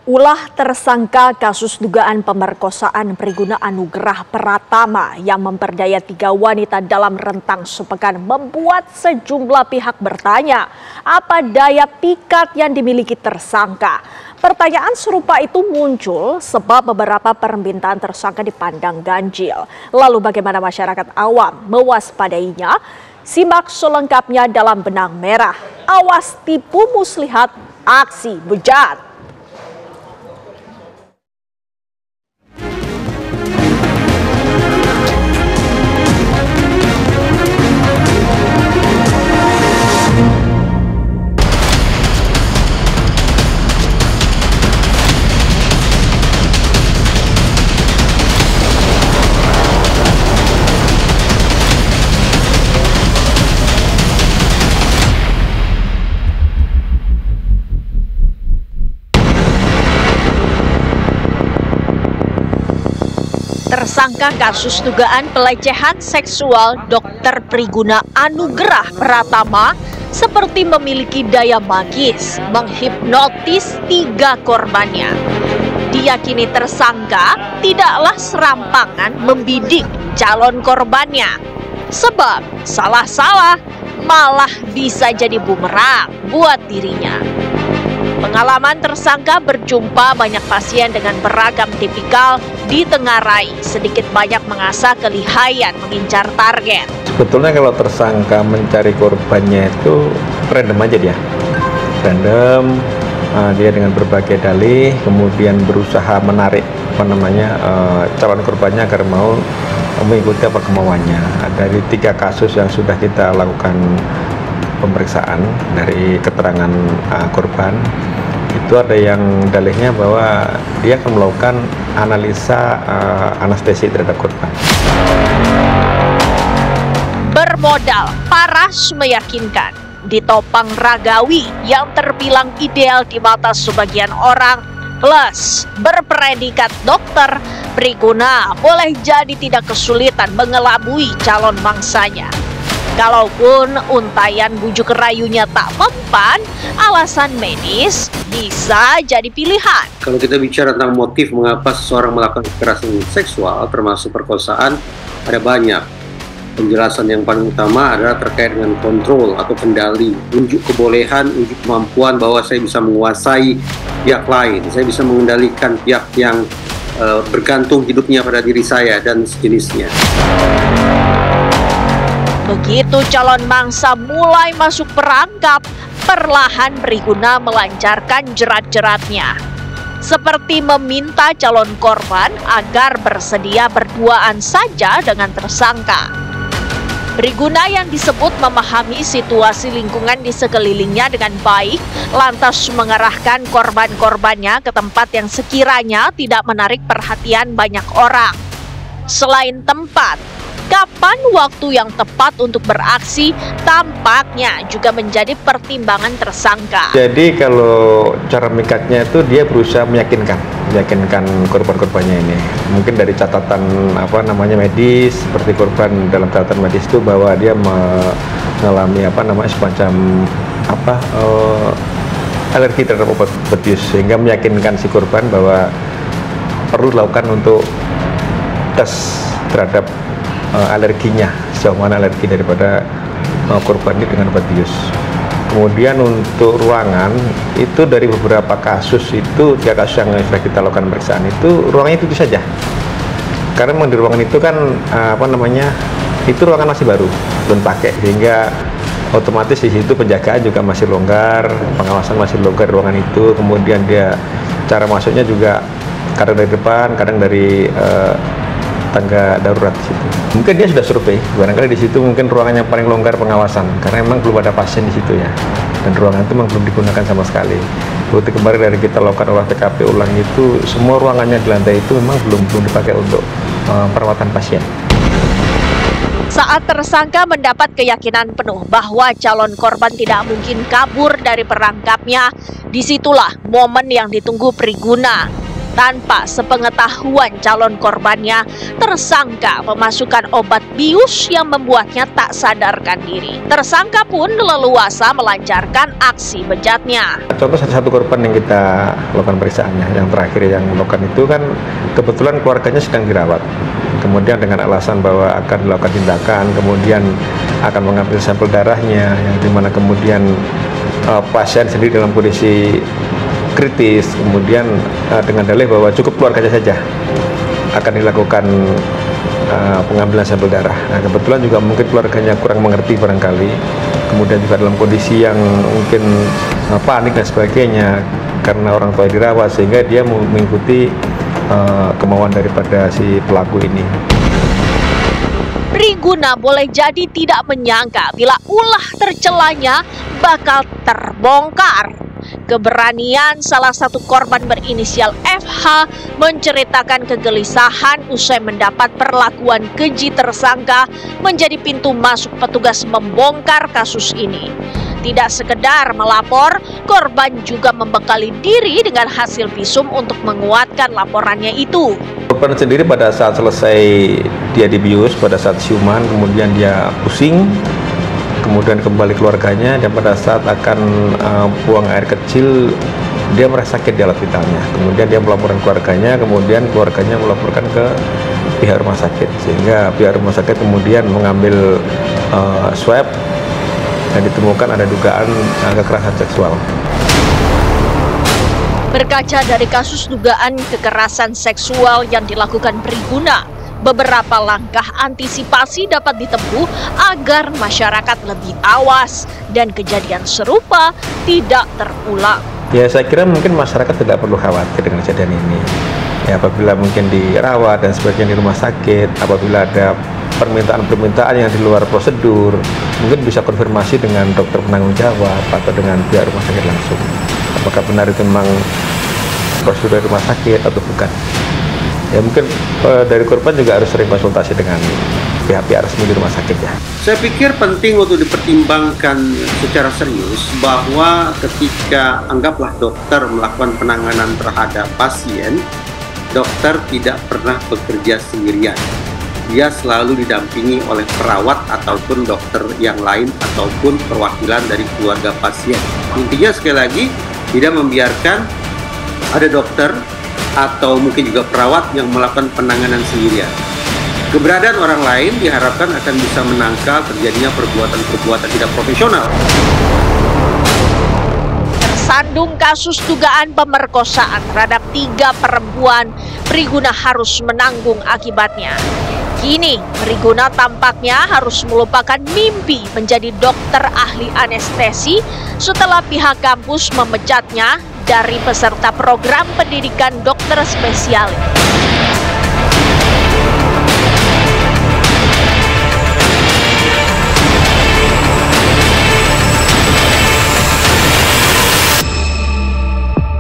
Ulah tersangka kasus dugaan pemerkosaan Priguna Anugrah Pratama yang memperdaya 3 wanita dalam rentang sepekan membuat sejumlah pihak bertanya, apa daya pikat yang dimiliki tersangka? Pertanyaan serupa itu muncul sebab beberapa permintaan tersangka dipandang ganjil. Lalu bagaimana masyarakat awam mewaspadainya? Simak selengkapnya dalam Benang Merah. Awas tipu muslihat, aksi bejat. Tersangka kasus dugaan pelecehan seksual Dr. Priguna Anugrah Pratama seperti memiliki daya magis menghipnotis 3 korbannya. Diyakini tersangka tidaklah serampangan membidik calon korbannya. Sebab salah-salah malah bisa jadi bumerang buat dirinya. Pengalaman tersangka berjumpa banyak pasien dengan beragam tipikal ditengarai, sedikit banyak mengasah kelihayan mengincar target. Sebetulnya kalau tersangka mencari korbannya itu random aja dia. Random, dia dengan berbagai dalih, kemudian berusaha menarik calon korbannya agar mau mengikuti apa kemauannya. Dari 3 kasus yang sudah kita lakukan pemeriksaan dari keterangan korban, itu ada yang dalihnya bahwa dia akan melakukan analisa anestesi terhadap korban. Bermodal paras meyakinkan, ditopang ragawi yang terbilang ideal di mata sebagian orang, plus berpredikat dokter, Priguna boleh jadi tidak kesulitan mengelabui calon mangsanya. Kalaupun untayan bujuk rayunya tak mempan, alasan medis bisa jadi pilihan. Kalau kita bicara tentang motif mengapa seseorang melakukan kekerasan seksual, termasuk perkosaan, ada banyak. Penjelasan yang paling utama adalah terkait dengan kontrol atau kendali, unjuk kebolehan, unjuk kemampuan bahwa saya bisa menguasai pihak lain, saya bisa mengendalikan pihak yang bergantung hidupnya pada diri saya dan sejenisnya. Begitu calon mangsa mulai masuk perangkap, perlahan Priguna melancarkan jerat-jeratnya. Seperti meminta calon korban agar bersedia berduaan saja dengan tersangka. Priguna yang disebut memahami situasi lingkungan di sekelilingnya dengan baik, lantas mengarahkan korban-korbannya ke tempat yang sekiranya tidak menarik perhatian banyak orang. Selain tempat, kapan waktu yang tepat untuk beraksi tampaknya juga menjadi pertimbangan tersangka. Jadi kalau cara mikatnya itu dia berusaha meyakinkan korban-korbannya ini. Mungkin dari catatan medis, seperti korban dalam catatan medis itu bahwa dia mengalami semacam alergi terhadap obat bius, sehingga meyakinkan si korban bahwa perlu dilakukan untuk tes terhadap alerginya, sejauh mana alergi daripada korban ini dengan obat bius. Kemudian untuk ruangan itu dari beberapa kasus itu 3 kasus yang sudah kita lakukan pemeriksaan itu ruangannya itu saja. Karena memang di ruangan itu kan itu ruangan masih baru, belum pakai, sehingga otomatis di situ penjagaan juga masih longgar, pengawasan masih longgar di ruangan itu. Kemudian dia cara masuknya juga kadang dari depan, kadang dari tangga darurat di situ. Mungkin dia sudah survei, barangkali di situ mungkin ruangan yang paling longgar pengawasan, karena memang belum ada pasien di situ ya, dan ruangan itu memang belum digunakan sama sekali. Bukti kemarin dari kita lakukan olah TKP ulang itu, semua ruangannya di lantai itu memang belum dipakai untuk perawatan pasien. Saat tersangka mendapat keyakinan penuh bahwa calon korban tidak mungkin kabur dari perangkapnya, disitulah momen yang ditunggu Priguna. Tanpa sepengetahuan calon korbannya, tersangka memasukkan obat bius yang membuatnya tak sadarkan diri. Tersangka pun leluasa melancarkan aksi bejatnya. Contoh satu korban yang kita lakukan pemeriksaannya, yang terakhir yang melakukan itu kan kebetulan keluarganya sedang dirawat. Kemudian dengan alasan bahwa akan dilakukan tindakan, kemudian akan mengambil sampel darahnya, yang dimana kemudian pasien sendiri dalam kondisi kritis, kemudian dengan dalih bahwa cukup keluarganya saja akan dilakukan pengambilan sampel darah. Nah, kebetulan juga mungkin keluarganya kurang mengerti barangkali, kemudian juga dalam kondisi yang mungkin panik dan sebagainya karena orang tua dirawat, sehingga dia mengikuti kemauan daripada si pelaku ini. Briguna boleh jadi tidak menyangka bila ulah tercelanya bakal terbongkar. Keberanian salah satu korban berinisial FH menceritakan kegelisahan usai mendapat perlakuan keji tersangka menjadi pintu masuk petugas membongkar kasus ini. Tidak sekedar melapor, korban juga membekali diri dengan hasil visum untuk menguatkan laporannya itu. Korban sendiri pada saat selesai dia dibius, pada saat siuman, kemudian dia pusing, kemudian kembali keluarganya, dan pada saat akan buang air kecil dia merasa sakit di alat vitalnya. Kemudian dia melaporkan keluarganya, kemudian keluarganya melaporkan ke pihak rumah sakit, sehingga pihak rumah sakit kemudian mengambil swab dan ditemukan ada dugaan kekerasan seksual. Berkaca dari kasus dugaan kekerasan seksual yang dilakukan Briguna, beberapa langkah antisipasi dapat ditempuh agar masyarakat lebih awas dan kejadian serupa tidak terulang. Ya, saya kira mungkin masyarakat tidak perlu khawatir dengan kejadian ini. Ya, apabila mungkin dirawat dan sebagainya di rumah sakit, apabila ada permintaan-permintaan yang di luar prosedur, mungkin bisa konfirmasi dengan dokter penanggung jawab atau dengan pihak rumah sakit langsung. Apakah benar itu memang prosedur dari rumah sakit atau bukan? Ya, mungkin dari korban juga harus sering konsultasi dengan pihak-pihak resmi di rumah sakit ya. Saya pikir penting untuk dipertimbangkan secara serius bahwa ketika anggaplah dokter melakukan penanganan terhadap pasien, dokter tidak pernah bekerja sendirian. Dia selalu didampingi oleh perawat ataupun dokter yang lain ataupun perwakilan dari keluarga pasien. Intinya sekali lagi, tidak membiarkan ada dokter atau mungkin juga perawat yang melakukan penanganan sendirian. Keberadaan orang lain diharapkan akan bisa menangkal terjadinya perbuatan-perbuatan tidak profesional. Tersandung kasus dugaan pemerkosaan terhadap 3 perempuan, Briguna harus menanggung akibatnya. Kini, Briguna tampaknya harus melupakan mimpi menjadi dokter ahli anestesi setelah pihak kampus memecatnya dari peserta program pendidikan dokter spesialis.